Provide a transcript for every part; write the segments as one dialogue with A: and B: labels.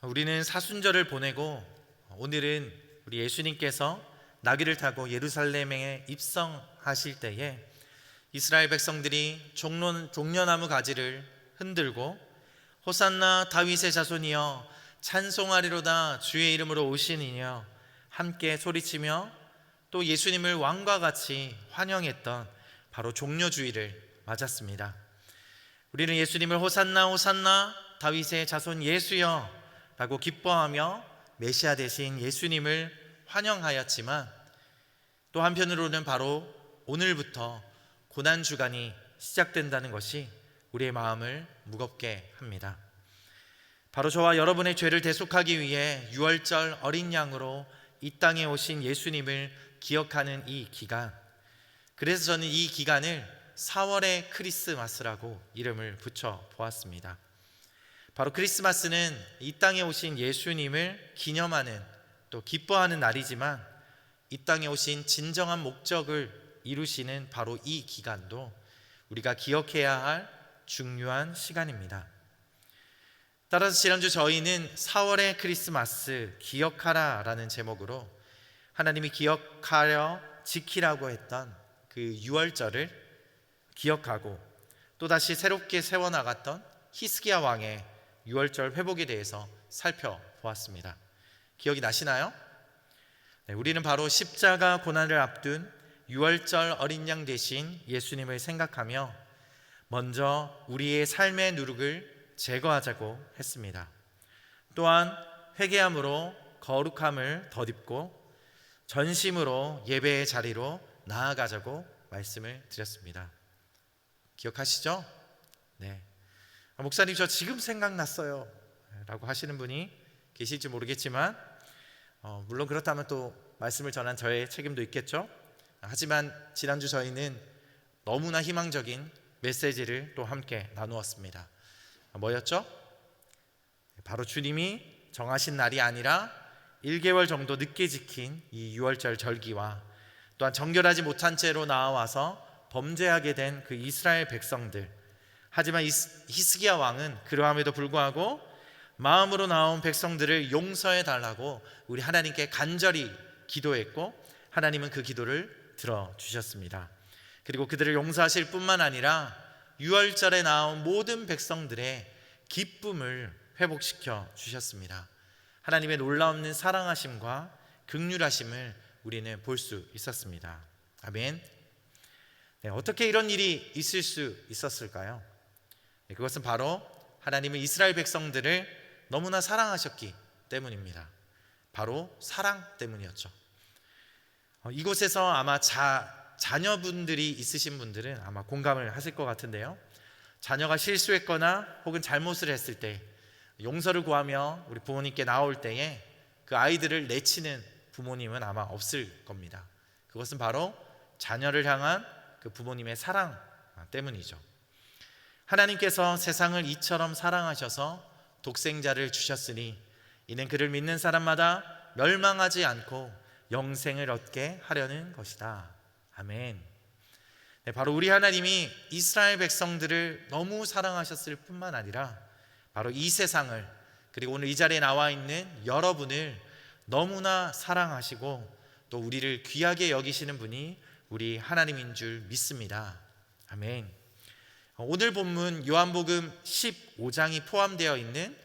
A: 우리는 사순절을 보내고 오늘은 우리 예수님께서 나귀를 타고 예루살렘에 입성하실 때에 이스라엘 백성들이 종려나무 가지를 흔들고 호산나 다윗의 자손이여 찬송하리로다 주의 이름으로 오시니여 함께 소리치며 또 예수님을 왕과 같이 환영했던 바로 종려주의를 맞았습니다. 우리는 예수님을 호산나 호산나 다윗의 자손 예수여 라고 기뻐하며 메시아 되신 예수님을 환영하였지만 또 한편으로는 바로 오늘부터 고난주간이 시작된다는 것이 우리의 마음을 무겁게 합니다. 바로 저와 여러분의 죄를 대속하기 위해 유월절 어린 양으로 이 땅에 오신 예수님을 기억하는 이 기간, 그래서 저는 이 기간을 4월의 크리스마스라고 이름을 붙여 보았습니다. 바로 크리스마스는 이 땅에 오신 예수님을 기념하는 또 기뻐하는 날이지만 이 땅에 오신 진정한 목적을 이루시는 바로 이 기간도 우리가 기억해야 할 중요한 시간입니다. 따라서 지난주 저희는 4월의 크리스마스 기억하라 라는 제목으로 하나님이 기억하려 지키라고 했던 그 유월절을 기억하고 또다시 새롭게 세워나갔던 히스기야 왕의 유월절 회복에 대해서 살펴보았습니다. 기억이 나시나요? 네, 우리는 바로 십자가 고난을 앞둔 유월절 어린 양 대신 예수님을 생각하며 먼저 우리의 삶의 누룩을 제거하자고 했습니다. 또한 회개함으로 거룩함을 덧입고 전심으로 예배의 자리로 나아가자고 말씀을 드렸습니다. 기억하시죠? 네. 목사님 저 지금 생각났어요 라고 하시는 분이 계실지 모르겠지만 물론 그렇다면 또 말씀을 전한 저의 책임도 있겠죠. 하지만 지난주 저희는 너무나 희망적인 메시지를 또 함께 나누었습니다. 뭐였죠? 바로 주님이 정하신 날이 아니라 1개월 정도 늦게 지킨 이 유월절 절기와 또한 정결하지 못한 채로 나와서 범죄하게 된 그 이스라엘 백성들, 하지만 히스기야 왕은 그러함에도 불구하고 마음으로 나온 백성들을 용서해 달라고 우리 하나님께 간절히 기도했고 하나님은 그 기도를 들어주셨습니다. 그리고 그들을 용서하실 뿐만 아니라 유월절에 나온 모든 백성들의 기쁨을 회복시켜 주셨습니다. 하나님의 놀라운 사랑하심과 긍휼하심을 우리는 볼 수 있었습니다. 아멘. 네, 어떻게 이런 일이 있을 수 있었을까요? 네, 그것은 바로 하나님은 이스라엘 백성들을 너무나 사랑하셨기 때문입니다. 바로 사랑 때문이었죠. 이곳에서 아마 자녀분들이 있으신 분들은 아마 공감을 하실 것 같은데요. 자녀가 실수했거나 혹은 잘못을 했을 때 용서를 구하며 우리 부모님께 나올 때에 그 아이들을 내치는 부모님은 아마 없을 겁니다. 그것은 바로 자녀를 향한 그 부모님의 사랑 때문이죠. 하나님께서 세상을 이처럼 사랑하셔서 독생자를 주셨으니 이는 그를 믿는 사람마다 멸망하지 않고 영생을 얻게 하려는 것이다. 아멘. 네, 바로 우리 하나님이 이스라엘 백성들을 너무 사랑하셨을 뿐만 아니라 바로 이 세상을, 그리고 오늘 이 자리에 나와 있는 여러분을 너무나 사랑하시고 또 우리를 귀하게 여기시는 분이 우리 하나님인 줄 믿습니다. 아멘. 오늘 본문 요한복음 15장이 포함되어 있는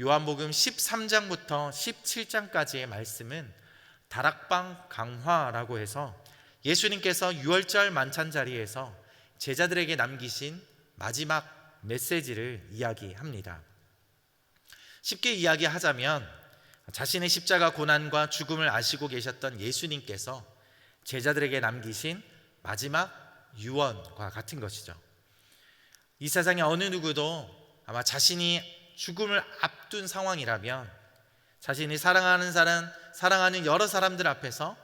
A: 요한복음 13장부터 17장까지의 말씀은 다락방 강화라고 해서 예수님께서 유월절 만찬 자리에서 제자들에게 남기신 마지막 메시지를 이야기합니다. 쉽게 이야기하자면 자신의 십자가 고난과 죽음을 아시고 계셨던 예수님께서 제자들에게 남기신 마지막 유언과 같은 것이죠. 이 세상의 어느 누구도 아마 자신이 죽음을 앞둔 상황이라면 자신이 사랑하는 여러 사람들 앞에서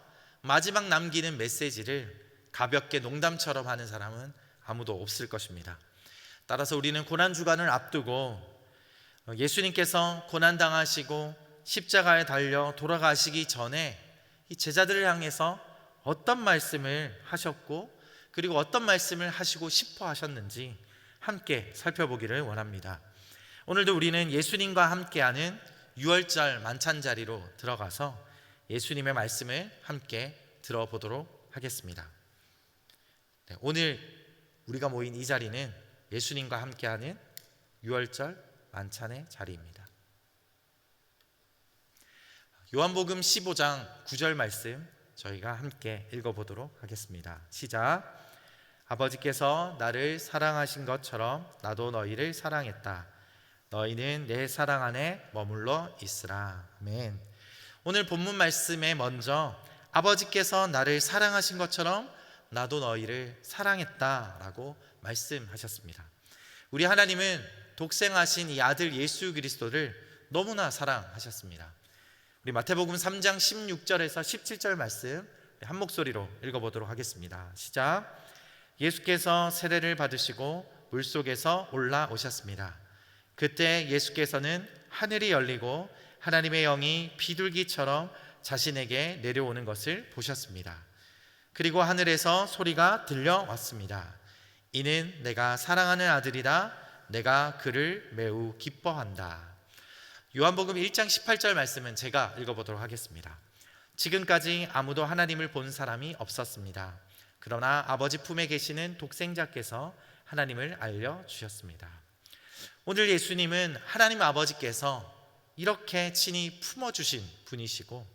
A: 마지막 남기는 메시지를 가볍게 농담처럼 하는 사람은 아무도 없을 것입니다. 따라서 우리는 고난주간을 앞두고 예수님께서 고난당하시고 십자가에 달려 돌아가시기 전에 이 제자들을 향해서 어떤 말씀을 하셨고 그리고 어떤 말씀을 하시고 싶어 하셨는지 함께 살펴보기를 원합니다. 오늘도 우리는 예수님과 함께하는 유월절 만찬 자리로 들어가서 예수님의 말씀을 함께 들어보도록 하겠습니다. 네, 오늘 우리가 모인 이 자리는 예수님과 함께하는 유월절 만찬의 자리입니다. 요한복음 15장 9절 말씀 저희가 함께 읽어보도록 하겠습니다. 시작. 아버지께서 나를 사랑하신 것처럼 나도 너희를 사랑했다. 너희는 내 사랑 안에 머물러 있으라. 아멘. 오늘 본문 말씀에 먼저 아버지께서 나를 사랑하신 것처럼 나도 너희를 사랑했다 라고 말씀하셨습니다. 우리 하나님은 독생하신 이 아들 예수 그리스도를 너무나 사랑하셨습니다. 우리 마태복음 3장 16절에서 17절 말씀 한 목소리로 읽어보도록 하겠습니다. 시작. 예수께서 세례를 받으시고 물속에서 올라오셨습니다. 그때 예수께서는 하늘이 열리고 하나님의 영이 비둘기처럼 자신에게 내려오는 것을 보셨습니다. 그리고 하늘에서 소리가 들려왔습니다. 이는 내가 사랑하는 아들이라, 내가 그를 매우 기뻐한다. 요한복음 1장 18절 말씀은 제가 읽어보도록 하겠습니다. 지금까지 아무도 하나님을 본 사람이 없었습니다. 그러나 아버지 품에 계시는 독생자께서 하나님을 알려주셨습니다. 오늘 예수님은 하나님 아버지께서 이렇게 친히 품어주신 분이시고,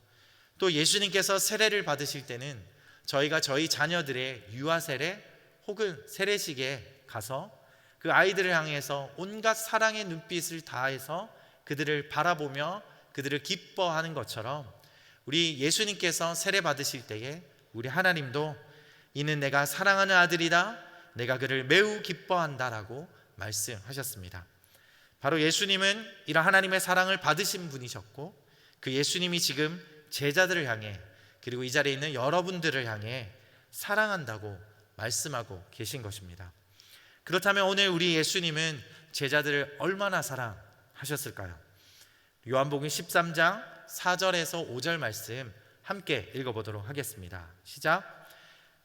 A: 또 예수님께서 세례를 받으실 때는 저희가 저희 자녀들의 유아 세례 혹은 세례식에 가서 그 아이들을 향해서 온갖 사랑의 눈빛을 다해서 그들을 바라보며 그들을 기뻐하는 것처럼, 우리 예수님께서 세례 받으실 때에 우리 하나님도 이는 내가 사랑하는 아들이다, 내가 그를 매우 기뻐한다라고 말씀하셨습니다. 바로 예수님은 이런 하나님의 사랑을 받으신 분이셨고, 그 예수님이 지금 제자들을 향해, 그리고 이 자리에 있는 여러분들을 향해 사랑한다고 말씀하고 계신 것입니다. 그렇다면 오늘 우리 예수님은 제자들을 얼마나 사랑하셨을까요? 요한복음 13장 4절에서 5절 말씀 함께 읽어보도록 하겠습니다. 시작.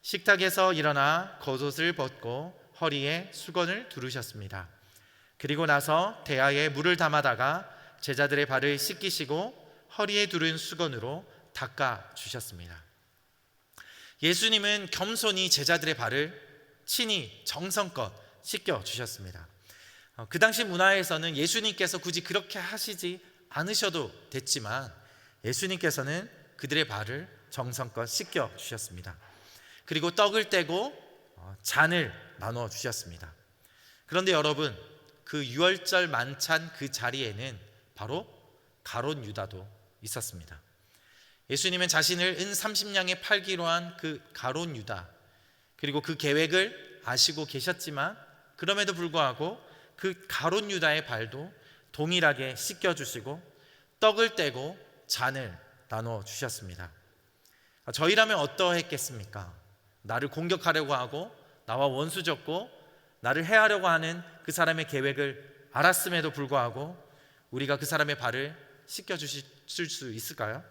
A: 식탁에서 일어나 겉옷을 벗고 허리에 수건을 두르셨습니다. 그리고 나서 대야에 물을 담아다가 제자들의 발을 씻기시고 허리에 두른 수건으로 닦아 주셨습니다. 예수님은 겸손히 제자들의 발을 친히 정성껏 씻겨 주셨습니다. 그 당시 문화에서는 예수님께서 굳이 그렇게 하시지 않으셔도 됐지만 예수님께서는 그들의 발을 정성껏 씻겨 주셨습니다. 그리고 떡을 떼고 잔을 나눠 주셨습니다. 그런데 여러분, 그 유월절 만찬 그 자리에는 바로 가룟 유다도 있었습니다. 예수님은 자신을 은 30냥에 팔기로 한 그 가룟 유다, 그리고 그 계획을 아시고 계셨지만 그럼에도 불구하고 그 가룟 유다의 발도 동일하게 씻겨주시고 떡을 떼고 잔을 나눠 주셨습니다. 저희라면 어떠했겠습니까? 나를 공격하려고 하고 나와 원수졌고 나를 해하려고 하는 그 사람의 계획을 알았음에도 불구하고 우리가 그 사람의 발을 씻겨주실 수 있을까요?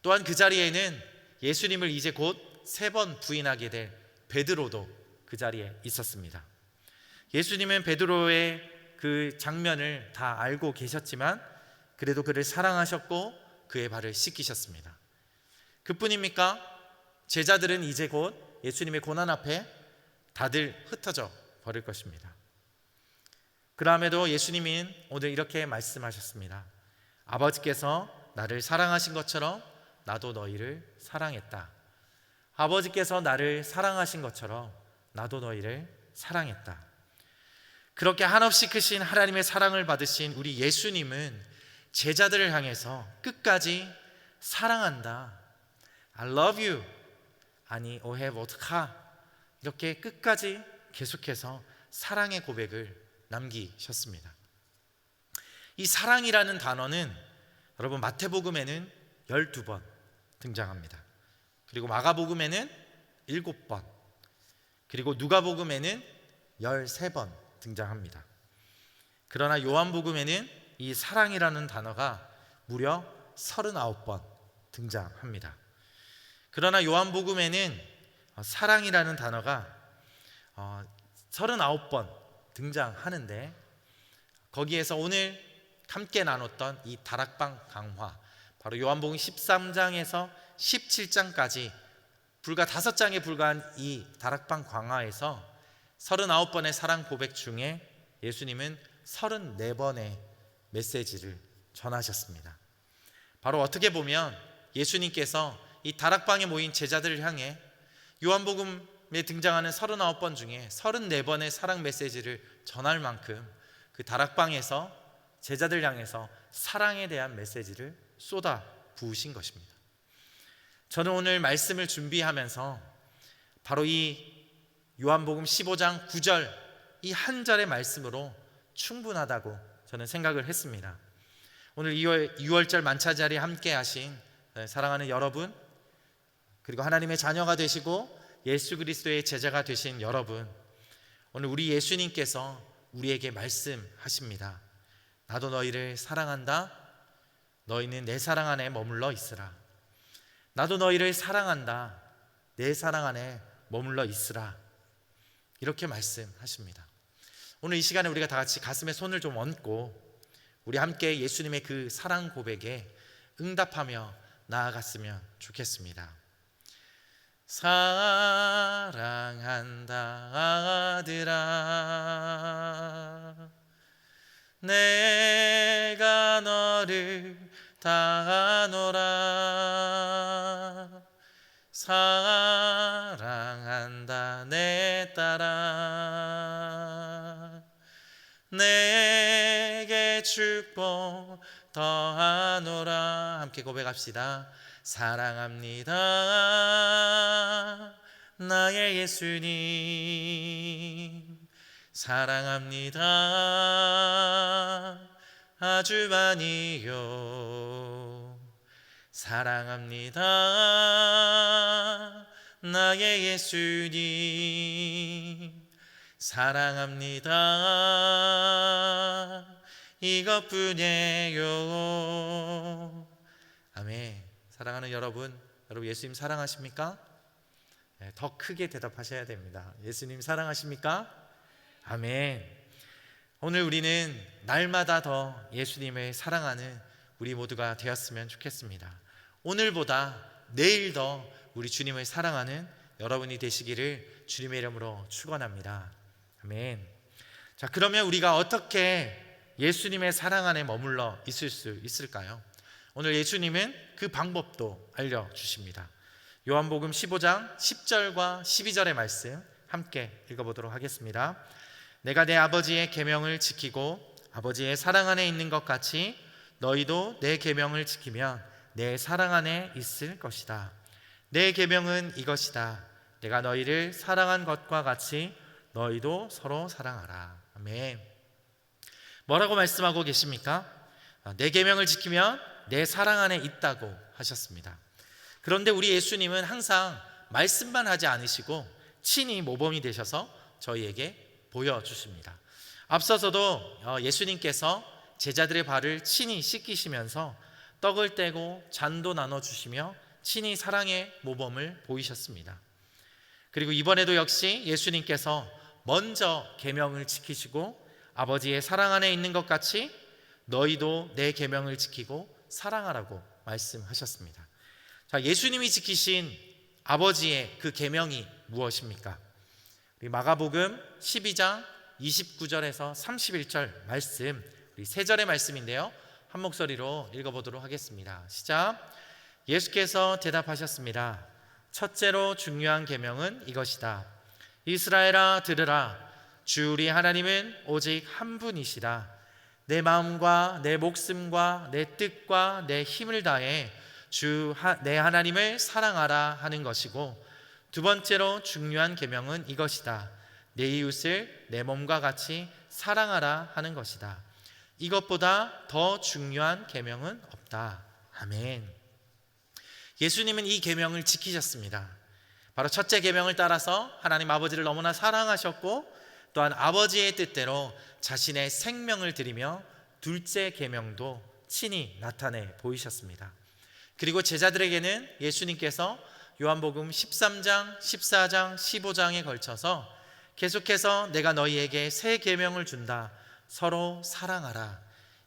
A: 또한 그 자리에는 예수님을 이제 곧 3번 부인하게 될 베드로도 그 자리에 있었습니다. 예수님은 베드로의 그 장면을 다 알고 계셨지만 그래도 그를 사랑하셨고 그의 발을 씻기셨습니다. 그뿐입니까? 제자들은 이제 곧 예수님의 고난 앞에 다들 흩어져 버릴 것입니다. 그럼에도 예수님은 오늘 이렇게 말씀하셨습니다. 아버지께서 나를 사랑하신 것처럼 나도 너희를 사랑했다. 아버지께서 나를 사랑하신 것처럼 나도 너희를 사랑했다. 그렇게 한없이 크신 하나님의 사랑을 받으신 우리 예수님은 제자들을 향해서 끝까지 사랑한다, I love you, 아니 오해 어떡하, 이렇게 끝까지 계속해서 사랑의 고백을 남기셨습니다. 이 사랑이라는 단어는 여러분 마태복음에는 12번 등장합니다. 그리고 마가복음에는 7번, 그리고 누가복음에는 13번 등장합니다. 그러나 요한복음에는 이 사랑이라는 단어가 무려 39번 등장합니다. 그러나 요한복음에는 사랑이라는 단어가 39번 등장하는데 거기에서 오늘 함께 나눴던 이 다락방 강화, 바로 요한복음 13장에서 17장까지 불과 5장에 불과한 이 다락방 강화에서 39번의 사랑 고백 중에 예수님은 34번의 메시지를 전하셨습니다. 바로 어떻게 보면 예수님께서 이 다락방에 모인 제자들을 향해 요한복음에 등장하는 39번 중에 34번의 사랑 메시지를 전할 만큼 그 다락방에서 제자들 향해서 사랑에 대한 메시지를 쏟아 부으신 것입니다. 저는 오늘 말씀을 준비하면서 바로 이 요한복음 15장 9절 이 한 절의 말씀으로 충분하다고 저는 생각을 했습니다. 오늘 6월절 만찬자리에 함께 하신 사랑하는 여러분, 그리고 하나님의 자녀가 되시고 예수 그리스도의 제자가 되신 여러분, 오늘 우리 예수님께서 우리에게 말씀하십니다. 나도 너희를 사랑한다. 너희는 내 사랑 안에 머물러 있으라. 나도 너희를 사랑한다. 내 사랑 안에 머물러 있으라. 이렇게 말씀하십니다. 오늘 이 시간에 우리가 다 같이 가슴에 손을 좀 얹고 우리 함께 예수님의 그 사랑 고백에 응답하며 나아갔으면 좋겠습니다. 사랑한다 아들아, 내가 너를 다 아노라. 사랑한다 내 딸아, 내게 축복 더하노라. 함께 고백합시다. 사랑합니다 나의 예수님, 사랑합니다 아주 많이요. 사랑합니다 나의 예수님, 사랑합니다 이것뿐이에요. 아멘. 사랑하는 여러분 예수님 사랑하십니까? 더 크게 대답하셔야 됩니다. 예수님 사랑하십니까? 아멘. 오늘 우리는 날마다 더 예수님을 사랑하는 우리 모두가 되었으면 좋겠습니다. 오늘보다 내일 더 우리 주님을 사랑하는 여러분이 되시기를 주님의 이름으로 축원합니다. 아멘. 자, 그러면 우리가 어떻게 예수님의 사랑 안에 머물러 있을 수 있을까요? 오늘 예수님은 그 방법도 알려주십니다. 요한복음 15장 10절과 12절의 말씀 함께 읽어보도록 하겠습니다. 내가 내 아버지의 계명을 지키고 아버지의 사랑 안에 있는 것 같이 너희도 내 계명을 지키면 내 사랑 안에 있을 것이다. 내 계명은 이것이다. 내가 너희를 사랑한 것과 같이 너희도 서로 사랑하라. 아멘. 뭐라고 말씀하고 계십니까? 내 계명을 지키면 내 사랑 안에 있다고 하셨습니다. 그런데 우리 예수님은 항상 말씀만 하지 않으시고 친히 모범이 되셔서 저희에게 보여주십니다. 앞서서도 예수님께서 제자들의 발을 친히 씻기시면서 떡을 떼고 잔도 나눠주시며 친히 사랑의 모범을 보이셨습니다. 그리고 이번에도 역시 예수님께서 먼저 계명을 지키시고 아버지의 사랑 안에 있는 것 같이 너희도 내 계명을 지키고 사랑하라고 말씀하셨습니다. 자, 예수님이 지키신 아버지의 그 계명이 무엇입니까? 우리 마가복음 12장 29절에서 31절 말씀, 우리 세 절의 말씀인데요, 한 목소리로 읽어보도록 하겠습니다. 시작. 예수께서 대답하셨습니다. 첫째로 중요한 계명은 이것이다. 이스라엘아 들으라. 주 우리 하나님은 오직 한 분이시라. 내 마음과 내 목숨과 내 뜻과 내 힘을 다해 내 하나님을 사랑하라 하는 것이고, 두 번째로 중요한 계명은 이것이다. 내 이웃을 내 몸과 같이 사랑하라 하는 것이다. 이것보다 더 중요한 계명은 없다. 아멘. 예수님은 이 계명을 지키셨습니다. 바로 첫째 계명을 따라서 하나님 아버지를 너무나 사랑하셨고, 또한 아버지의 뜻대로 자신의 생명을 드리며 둘째 계명도 친히 나타내 보이셨습니다. 그리고 제자들에게는 예수님께서 요한복음 13장, 14장, 15장에 걸쳐서 계속해서 내가 너희에게 새 계명을 준다. 서로 사랑하라.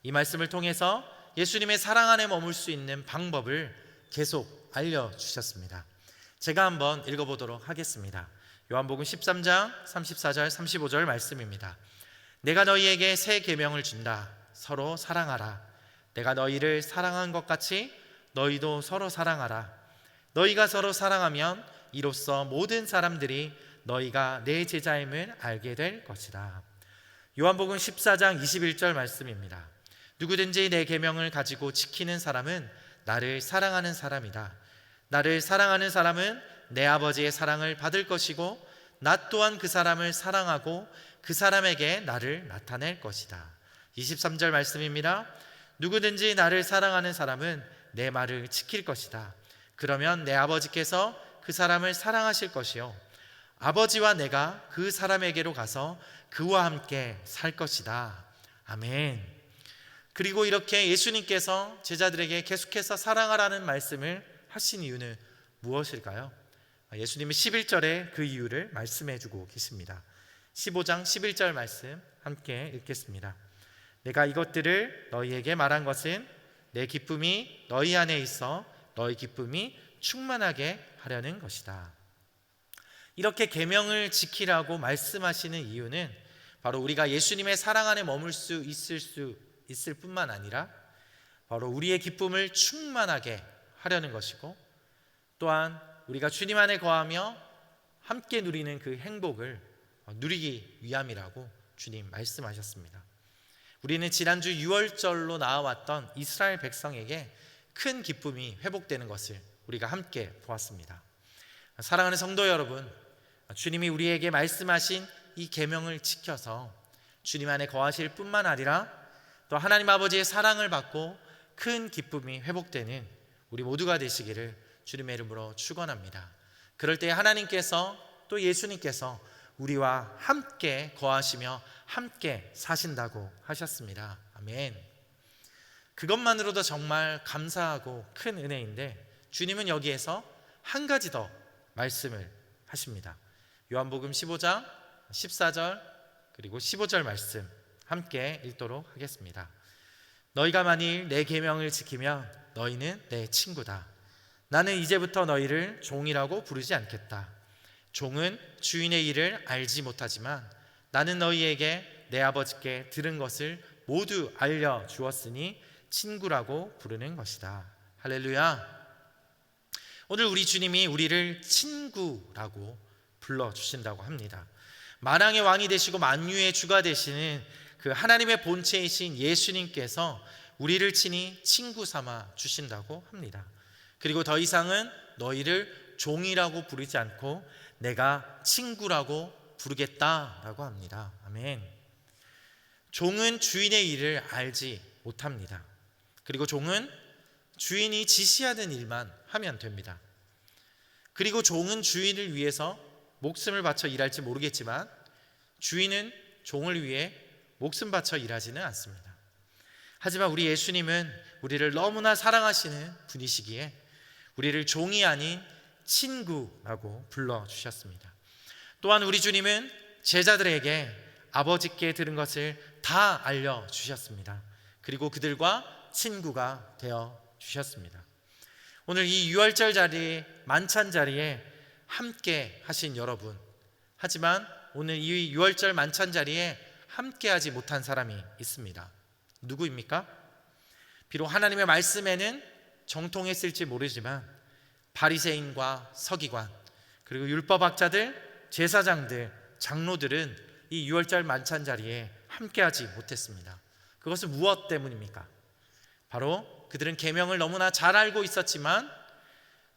A: 이 말씀을 통해서 예수님의 사랑 안에 머물 수 있는 방법을 계속 알려주셨습니다. 제가 한번 읽어보도록 하겠습니다. 요한복음 13장 34절 35절 말씀입니다. 내가 너희에게 새 계명을 준다. 서로 사랑하라. 내가 너희를 사랑한 것 같이 너희도 서로 사랑하라. 너희가 서로 사랑하면 이로써 모든 사람들이 너희가 내 제자임을 알게 될 것이다. 요한복음 14장 21절 말씀입니다. 누구든지 내 계명을 가지고 지키는 사람은 나를 사랑하는 사람이다. 나를 사랑하는 사람은 내 아버지의 사랑을 받을 것이고 나 또한 그 사람을 사랑하고 그 사람에게 나를 나타낼 것이다. 23절 말씀입니다. 누구든지 나를 사랑하는 사람은 내 말을 지킬 것이다. 그러면 내 아버지께서 그 사람을 사랑하실 것이요 아버지와 내가 그 사람에게로 가서 그와 함께 살 것이다. 아멘. 그리고 이렇게 예수님께서 제자들에게 계속해서 사랑하라는 말씀을 하신 이유는 무엇일까요? 예수님은 11절에 그 이유를 말씀해 주고 계십니다. 15장 11절 말씀 함께 읽겠습니다. 내가 이것들을 너희에게 말한 것은 내 기쁨이 너희 안에 있어 너희 기쁨이 충만하게 하려는 것이다. 이렇게 계명을 지키라고 말씀하시는 이유는 바로 우리가 예수님의 사랑 안에 머물 수 있을 뿐만 아니라 바로 우리의 기쁨을 충만하게 하려는 것이고 또한 우리가 주님 안에 거하며 함께 누리는 그 행복을 누리기 위함이라고 주님 말씀하셨습니다. 우리는 지난주 유월절로 나와왔던 이스라엘 백성에게 큰 기쁨이 회복되는 것을 우리가 함께 보았습니다. 사랑하는 성도 여러분, 주님이 우리에게 말씀하신 이 계명을 지켜서 주님 안에 거하실 뿐만 아니라 또 하나님 아버지의 사랑을 받고 큰 기쁨이 회복되는 우리 모두가 되시기를 주님의 이름으로 축원합니다. 그럴 때 하나님께서 또 예수님께서 우리와 함께 거하시며 함께 사신다고 하셨습니다. 아멘. 그것만으로도 정말 감사하고 큰 은혜인데 주님은 여기에서 한 가지 더 말씀을 하십니다. 요한복음 15장 14절 그리고 15절 말씀 함께 읽도록 하겠습니다. 너희가 만일 내 계명을 지키면 너희는 내 친구다. 나는 이제부터 너희를 종이라고 부르지 않겠다. 종은 주인의 일을 알지 못하지만 나는 너희에게 내 아버지께 들은 것을 모두 알려주었으니 친구라고 부르는 것이다. 할렐루야. 오늘 우리 주님이 우리를 친구라고 불러주신다고 합니다. 만왕의 왕이 되시고 만유의 주가 되시는 그 하나님의 본체이신 예수님께서 우리를 친히 친구 삼아 주신다고 합니다. 그리고 더 이상은 너희를 종이라고 부르지 않고 내가 친구라고 부르겠다라고 합니다. 아멘. 종은 주인의 일을 알지 못합니다. 그리고 종은 주인이 지시하는 일만 하면 됩니다. 그리고 종은 주인을 위해서 목숨을 바쳐 일할지 모르겠지만 주인은 종을 위해 목숨 바쳐 일하지는 않습니다. 하지만 우리 예수님은 우리를 너무나 사랑하시는 분이시기에 우리를 종이 아닌 친구라고 불러주셨습니다. 또한 우리 주님은 제자들에게 아버지께 들은 것을 다 알려주셨습니다. 그리고 그들과 친구가 되어주셨습니다. 오늘 이 유월절 자리에 만찬 자리에 함께 하신 여러분, 하지만 오늘 이 유월절 만찬 자리에 함께하지 못한 사람이 있습니다. 누구입니까? 비록 하나님의 말씀에는 정통했을지 모르지만 바리새인과 서기관 그리고 율법학자들, 제사장들, 장로들은 이 유월절 만찬 자리에 함께하지 못했습니다. 그것은 무엇 때문입니까? 바로 그들은 계명을 너무나 잘 알고 있었지만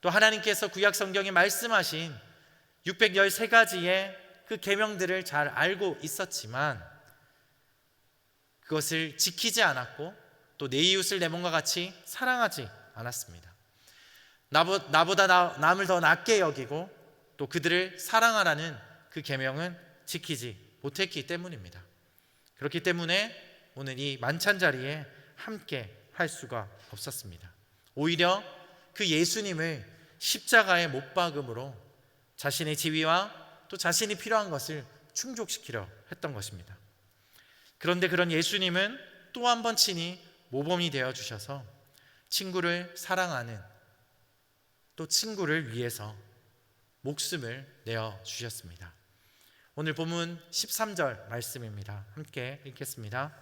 A: 또 하나님께서 구약 성경에 말씀하신 613가지의 그 계명들을 잘 알고 있었지만 그것을 지키지 않았고 또 내 이웃을 내 몸과 같이 사랑하지 않았습니다. 나보다 남을 더 낫게 여기고 또 그들을 사랑하라는 그 계명은 지키지 못했기 때문입니다. 그렇기 때문에 오늘 이 만찬 자리에 함께 할 수가 없었습니다. 오히려 그 예수님을 십자가에 못 박음으로 자신의 지위와 또 자신이 필요한 것을 충족시키려 했던 것입니다. 그런데 그런 예수님은 또 한 번 친히 모범이 되어 주셔서 친구를 사랑하는, 또 친구를 위해서 목숨을 내어 주셨습니다. 오늘 본문 13절 말씀입니다. 함께 읽겠습니다.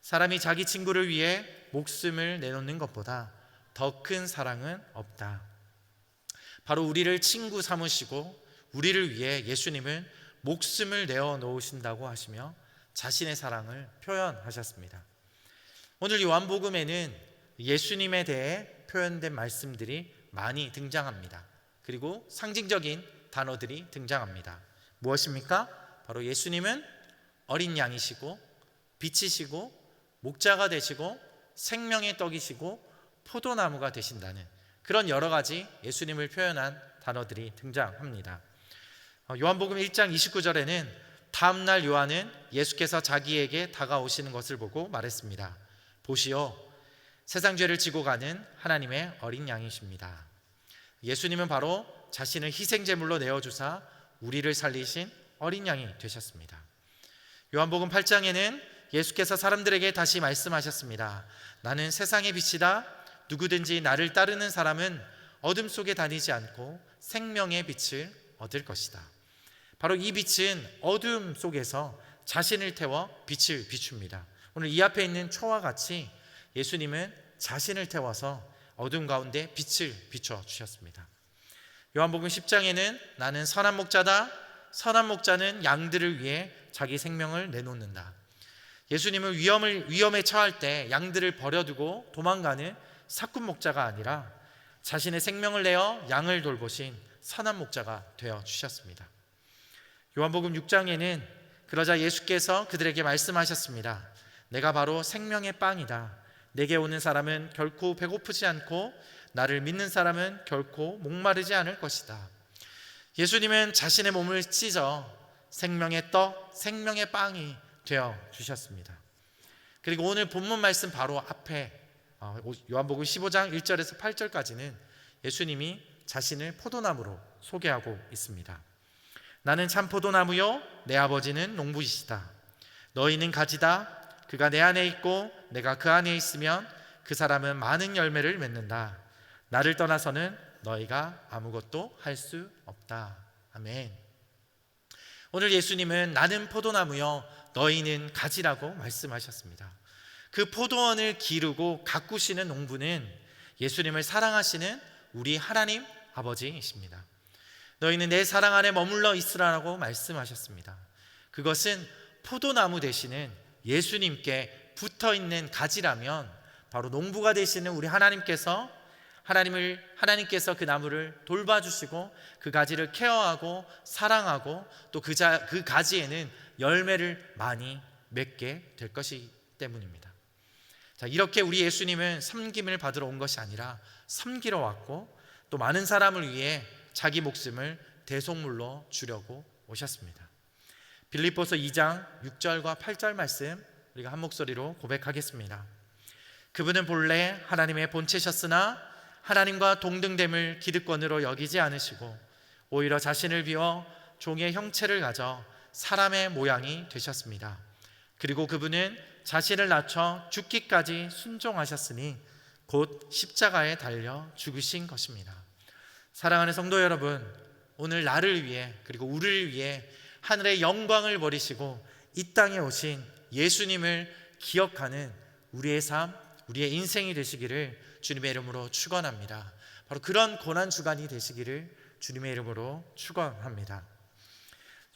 A: 사람이 자기 친구를 위해 목숨을 내놓는 것보다 더 큰 사랑은 없다. 바로 우리를 친구 삼으시고 우리를 위해 예수님은 목숨을 내어 놓으신다고 하시며 자신의 사랑을 표현하셨습니다. 오늘 요한복음에는 예수님에 대해 표현된 말씀들이 많이 등장합니다. 그리고 상징적인 단어들이 등장합니다. 무엇입니까? 바로 예수님은 어린 양이시고 빛이시고 목자가 되시고 생명의 떡이시고 포도나무가 되신다는 그런 여러 가지 예수님을 표현한 단어들이 등장합니다. 요한복음 1장 29절에는 다음날 요한은 예수께서 자기에게 다가오시는 것을 보고 말했습니다. 보시오, 세상 죄를 지고 가는 하나님의 어린 양이십니다. 예수님은 바로 자신을 희생제물로 내어주사 우리를 살리신 어린 양이 되셨습니다. 요한복음 8장에는 예수께서 사람들에게 다시 말씀하셨습니다. 나는 세상의 빛이다. 누구든지 나를 따르는 사람은 어둠 속에 다니지 않고 생명의 빛을 얻을 것이다. 바로 이 빛은 어둠 속에서 자신을 태워 빛을 비춥니다. 오늘 이 앞에 있는 초와 같이 예수님은 자신을 태워서 어둠 가운데 빛을 비춰 주셨습니다. 요한복음 10장에는 나는 선한 목자다. 선한 목자는 양들을 위해 자기 생명을 내놓는다. 예수님은 위험에 처할 때 양들을 버려두고 도망가는 사꾼 목자가 아니라 자신의 생명을 내어 양을 돌보신 선한 목자가 되어 주셨습니다. 요한복음 6장에는 그러자 예수께서 그들에게 말씀하셨습니다. 내가 바로 생명의 빵이다. 내게 오는 사람은 결코 배고프지 않고 나를 믿는 사람은 결코 목마르지 않을 것이다. 예수님은 자신의 몸을 찢어 생명의 떡, 생명의 빵이 되어 주셨습니다. 그리고 오늘 본문 말씀 바로 앞에 요한복음 15장 1절에서 8절까지는 예수님이 자신을 포도나무로 소개하고 있습니다. 나는 참 포도나무요 내 아버지는 농부이시다. 너희는 가지다. 그가 내 안에 있고 내가 그 안에 있으면 그 사람은 많은 열매를 맺는다. 나를 떠나서는 너희가 아무것도 할 수 없다. 아멘. 오늘 예수님은 나는 포도나무요 너희는 가지라고 말씀하셨습니다. 그 포도원을 기르고 가꾸시는 농부는 예수님을 사랑하시는 우리 하나님 아버지이십니다. 너희는 내 사랑 안에 머물러 있으라고 말씀하셨습니다. 그것은 포도나무 되시는 예수님께 붙어있는 가지라면 바로 농부가 되시는 우리 하나님께서 그 나무를 돌봐주시고 그 가지를 케어하고 사랑하고 또 그 가지에는 열매를 많이 맺게 될 것이기 때문입니다. 자, 이렇게 우리 예수님은 섬김을 받으러 온 것이 아니라 섬기러 왔고 또 많은 사람을 위해 자기 목숨을 대속물로 주려고 오셨습니다. 빌립보서 2장 6절과 8절 말씀 우리가 한 목소리로 고백하겠습니다. 그분은 본래 하나님의 본체셨으나 하나님과 동등됨을 기득권으로 여기지 않으시고 오히려 자신을 비워 종의 형체를 가져 사람의 모양이 되셨습니다. 그리고 그분은 자신을 낮춰 죽기까지 순종하셨으니 곧 십자가에 달려 죽으신 것입니다. 사랑하는 성도 여러분, 오늘 나를 위해 그리고 우리를 위해 하늘의 영광을 버리시고 이 땅에 오신 예수님을 기억하는 우리의 삶, 우리의 인생이 되시기를 주님의 이름으로 축원합니다. 바로 그런 고난주간이 되시기를 주님의 이름으로 축원합니다.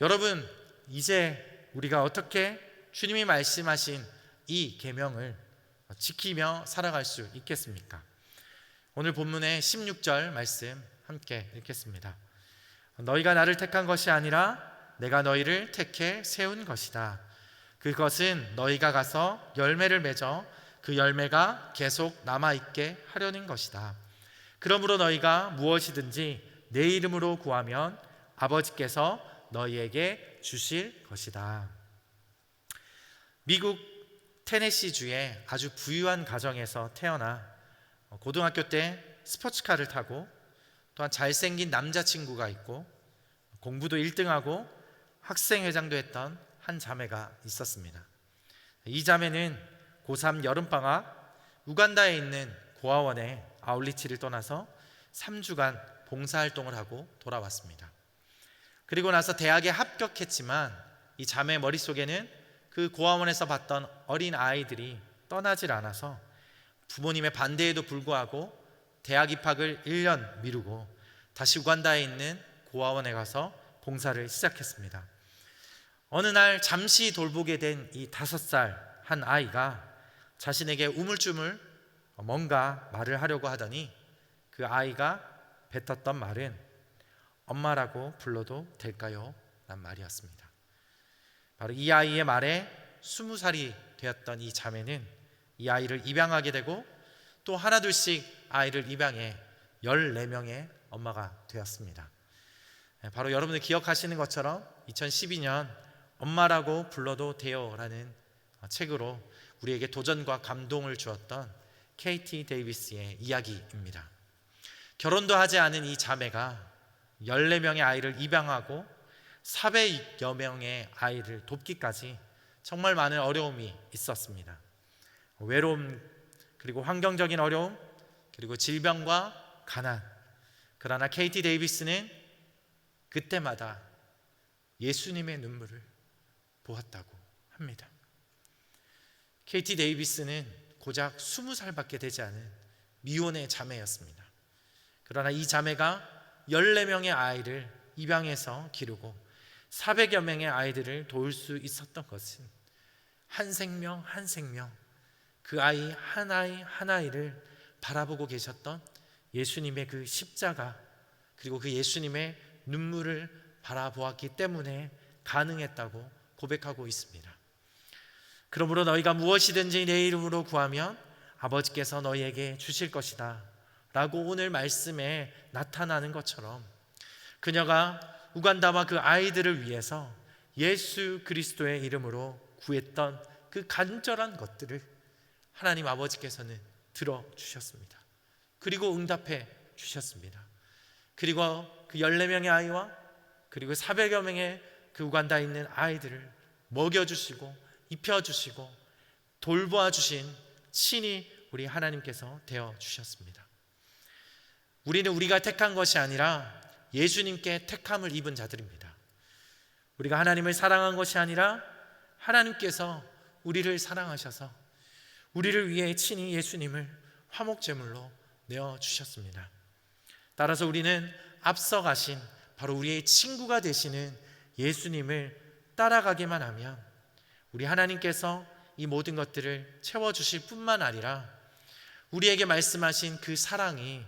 A: 여러분, 이제 우리가 어떻게 주님이 말씀하신 이 계명을 지키며 살아갈 수 있겠습니까? 오늘 본문의 16절 말씀 함께 읽겠습니다. 너희가 나를 택한 것이 아니라 내가 너희를 택해 세운 것이다. 그것은 너희가 가서 열매를 맺어 그 열매가 계속 남아있게 하려는 것이다. 그러므로 너희가 무엇이든지 내 이름으로 구하면 아버지께서 너희에게 주실 것이다. 미국 테네시주의 아주 부유한 가정에서 태어나 고등학교 때 스포츠카를 타고 또한 잘생긴 남자친구가 있고 공부도 1등하고 학생회장도 했던 한 자매가 있었습니다. 이 자매는 고3 여름방학 우간다에 있는 고아원에 아울리치를 떠나서 3주간 봉사활동을 하고 돌아왔습니다. 그리고 나서 대학에 합격했지만 이 자매 머릿속에는 그 고아원에서 봤던 어린 아이들이 떠나질 않아서 부모님의 반대에도 불구하고 대학 입학을 1년 미루고 다시 우간다에 있는 고아원에 가서 봉사를 시작했습니다. 어느 날 잠시 돌보게 된 이 5살 한 아이가 자신에게 우물쭈물 뭔가 말을 하려고 하더니 그 아이가 뱉었던 말은 엄마라고 불러도 될까요? 란 말이었습니다. 바로 이 아이의 말에 20살이 되었던 이 자매는 이 아이를 입양하게 되고 또 하나둘씩 아이를 입양해 14명의 엄마가 되었습니다. 바로 여러분들 기억하시는 것처럼 2012년 엄마라고 불러도 돼요라는 책으로 우리에게 도전과 감동을 주었던 KT 데이비스의 이야기입니다. 결혼도 하지 않은 이 자매가 14명의 아이를 입양하고 400여 명의 아이를 돕기까지 정말 많은 어려움이 있었습니다. 외로움, 그리고 환경적인 어려움, 그리고 질병과 가난. 그러나 KT 데이비스는 그때마다 예수님의 눈물을 보았다고 합니다. KT 데이비스는 고작 20살밖에 되지 않은 미혼의 자매였습니다. 그러나 이 자매가 14명의 아이를 입양해서 기르고 400여 명의 아이들을 도울 수 있었던 것은 한 생명 한 생명, 그 아이 하나하나를 바라보고 계셨던 예수님의 그 십자가, 그리고 그 예수님의 눈물을 바라보았기 때문에 가능했다고 고백하고 있습니다. 그러므로 너희가 무엇이든지 내 이름으로 구하면 아버지께서 너희에게 주실 것이다 라고 오늘 말씀에 나타나는 것처럼 그녀가 우간다와 그 아이들을 위해서 예수 그리스도의 이름으로 구했던 그 간절한 것들을 하나님 아버지께서는 들어주셨습니다. 그리고 응답해 주셨습니다. 그리고 그 14명의 아이와 그리고 400여 명의 그 우간다에 있는 아이들을 먹여주시고 입혀주시고 돌보아 주신 친히 우리 하나님께서 되어주셨습니다. 우리는 우리가 택한 것이 아니라 예수님께 택함을 입은 자들입니다. 우리가 하나님을 사랑한 것이 아니라 하나님께서 우리를 사랑하셔서 우리를 위해 친히 예수님을 화목제물로 내어주셨습니다. 따라서 우리는 앞서 가신 바로 우리의 친구가 되시는 예수님을 따라가기만 하면 우리 하나님께서 이 모든 것들을 채워주실 뿐만 아니라 우리에게 말씀하신 그 사랑이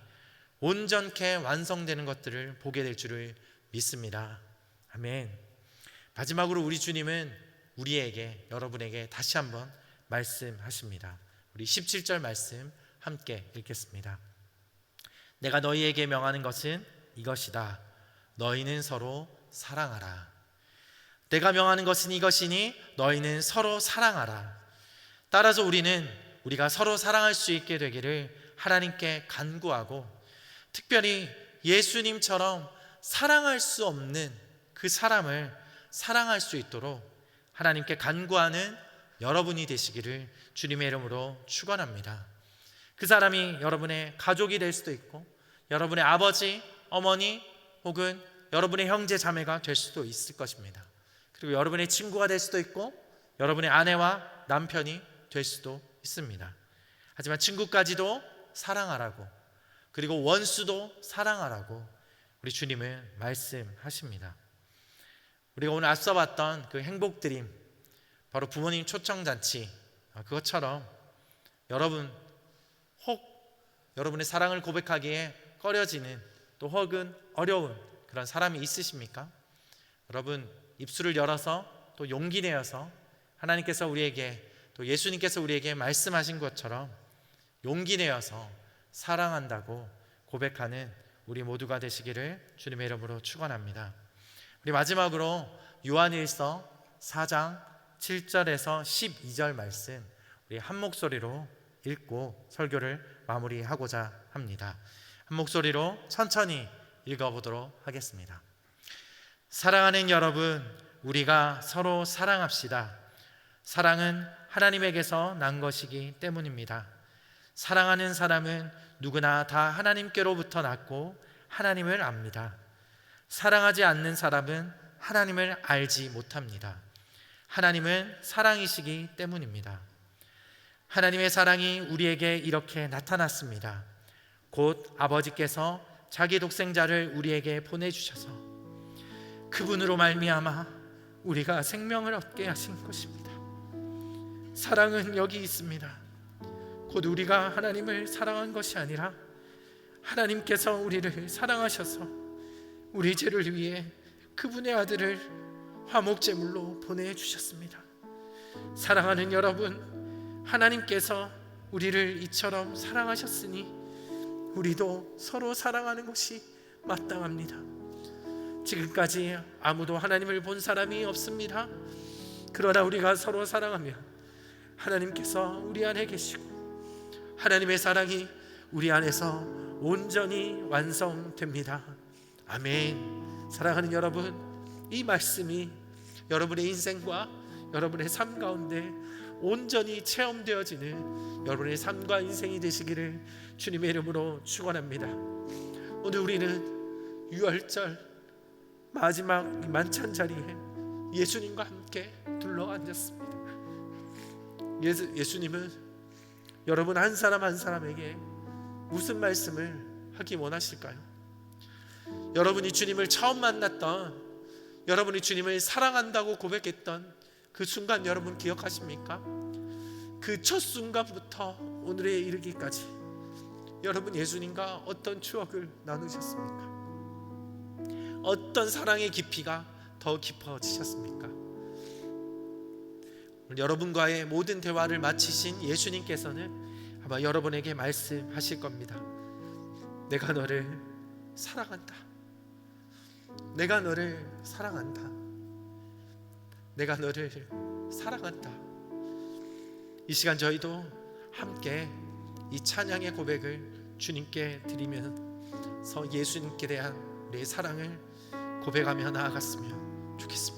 A: 온전케 완성되는 것들을 보게 될 줄을 믿습니다. 아멘. 마지막으로 우리 주님은 우리에게, 여러분에게 다시 한번 말씀하십니다. 우리 17절 말씀 함께 읽겠습니다. 내가 너희에게 명하는 것은 이것이다. 너희는 서로 사랑하라. 내가 명하는 것은 이것이니 너희는 서로 사랑하라. 따라서 우리가 서로 사랑할 수 있게 되기를 하나님께 간구하고, 특별히 예수님처럼 사랑할 수 없는 그 사람을 사랑할 수 있도록 하나님께 간구하는 여러분이 되시기를 주님의 이름으로 축원합니다. 그 사람이 여러분의 가족이 될 수도 있고, 여러분의 아버지, 어머니, 혹은 여러분의 형제, 자매가 될 수도 있을 것입니다. 그리고 여러분의 친구가 될 수도 있고, 여러분의 아내와 남편이 될 수도 있습니다. 하지만 친구까지도 사랑하라고, 그리고 원수도 사랑하라고 우리 주님은 말씀하십니다. 우리가 오늘 앞서 봤던 그 행복드림, 바로 부모님 초청잔치, 그것처럼 여러분 혹 여러분의 사랑을 고백하기에 꺼려지는, 또 혹은 어려운 그런 사람이 있으십니까? 여러분 입술을 열어서 또 용기 내어서 하나님께서 우리에게, 또 예수님께서 우리에게 말씀하신 것처럼 용기 내어서 사랑한다고 고백하는 우리 모두가 되시기를 주님의 이름으로 축원합니다. 우리 마지막으로 요한일서 4장 7절에서 12절 말씀 우리 한 목소리로 읽고 설교를 마무리하고자 합니다. 한 목소리로 천천히 읽어보도록 하겠습니다. 사랑하는 여러분, 우리가 서로 사랑합시다. 사랑은 하나님에게서 난 것이기 때문입니다. 사랑하는 사람은 누구나 다 하나님께로부터 났고 하나님을 압니다. 사랑하지 않는 사람은 하나님을 알지 못합니다. 하나님은 사랑이시기 때문입니다. 하나님의 사랑이 우리에게 이렇게 나타났습니다. 곧 아버지께서 자기 독생자를 우리에게 보내주셔서 그분으로 말미암아 우리가 생명을 얻게 하신 것입니다. 사랑은 여기 있습니다. 곧 우리가 하나님을 사랑한 것이 아니라 하나님께서 우리를 사랑하셔서 우리 죄를 위해 그분의 아들을 화목제물로 보내주셨습니다. 사랑하는 여러분, 하나님께서 우리를 이처럼 사랑하셨으니 우리도 서로 사랑하는 것이 마땅합니다. 지금까지 아무도 하나님을 본 사람이 없습니다. 그러나 우리가 서로 사랑하며 하나님께서 우리 안에 계시고 하나님의 사랑이 우리 안에서 온전히 완성됩니다. 아멘. 사랑하는 여러분, 이 말씀이 여러분의 인생과 여러분의 삶 가운데 온전히 체험되어지는 여러분의 삶과 인생이 되시기를 주님의 이름으로 축원합니다. 오늘 우리는 유월절 마지막 만찬 자리에 예수님과 함께 둘러 앉았습니다. 예수님은 여러분 한 사람 한 사람에게 무슨 말씀을 하기 원하실까요? 여러분이 주님을 처음 만났던, 여러분이 주님을 사랑한다고 고백했던 그 순간 여러분 기억하십니까? 그 첫 순간부터 오늘에 이르기까지 여러분 예수님과 어떤 추억을 나누셨습니까? 어떤 사랑의 깊이가 더 깊어지셨습니까? 여러분과의 모든 대화를 마치신 예수님께서는 아마 여러분에게 말씀하실 겁니다. 내가 너를 사랑한다. 내가 너를 사랑한다. 내가 너를 사랑한다. 이 시간 저희도 함께 이 찬양의 고백을 주님께 드리면서 예수님께 대한 우리의 사랑을 고백하며 나아갔으면 좋겠습니다.